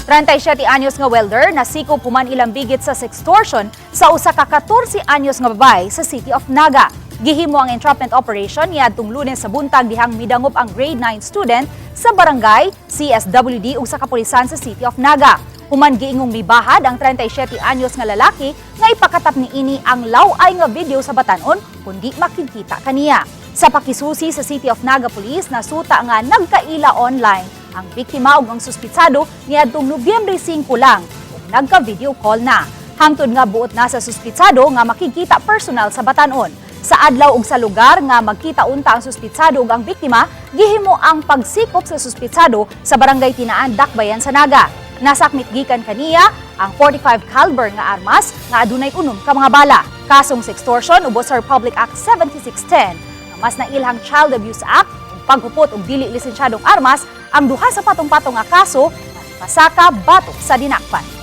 37 anyos nga welder na sikop human ilambigit sa sextortion sa usa ka 14 anyos nga babaye sa City of Naga. Gihimo ang entrapment operation niadtong Lunes sa buntag dihang midangop ang grade 9 student sa barangay, CSWD ug sa kapulisan sa City of Naga. Human giingong mibahad ang 37 anyos nga lalaki nga ipakatap niini ang malaw-ay nga video sa batan-on kundi makikita kaniya. Sa pakisusi sa City of Naga Police, nasuta nga nagkaila online ang biktima ug ang suspitsado niadtong Nobyembre 5 lang ug nagka-video call na. Hangtod nga buot na sa suspitsado nga makikita personal sa batan-on. Sa adlaw ug sa lugar nga magkita unta ang suspitsado ug ang biktima, gihimo ang pagsikop sa suspitsado sa barangay Tinaan, Dakbayan sa Naga. Nasakmit gikan kaniya ang 45 caliber nga armas nga adunay unom ka mga bala. Kasong sextortion ubos sa Republic Act 7610 nga mas nailhang Child Abuse Act ug paghupot og dili lisensyadong armas ang duha sa patong-patong nga kaso nga pasaka batok sa dinakpan.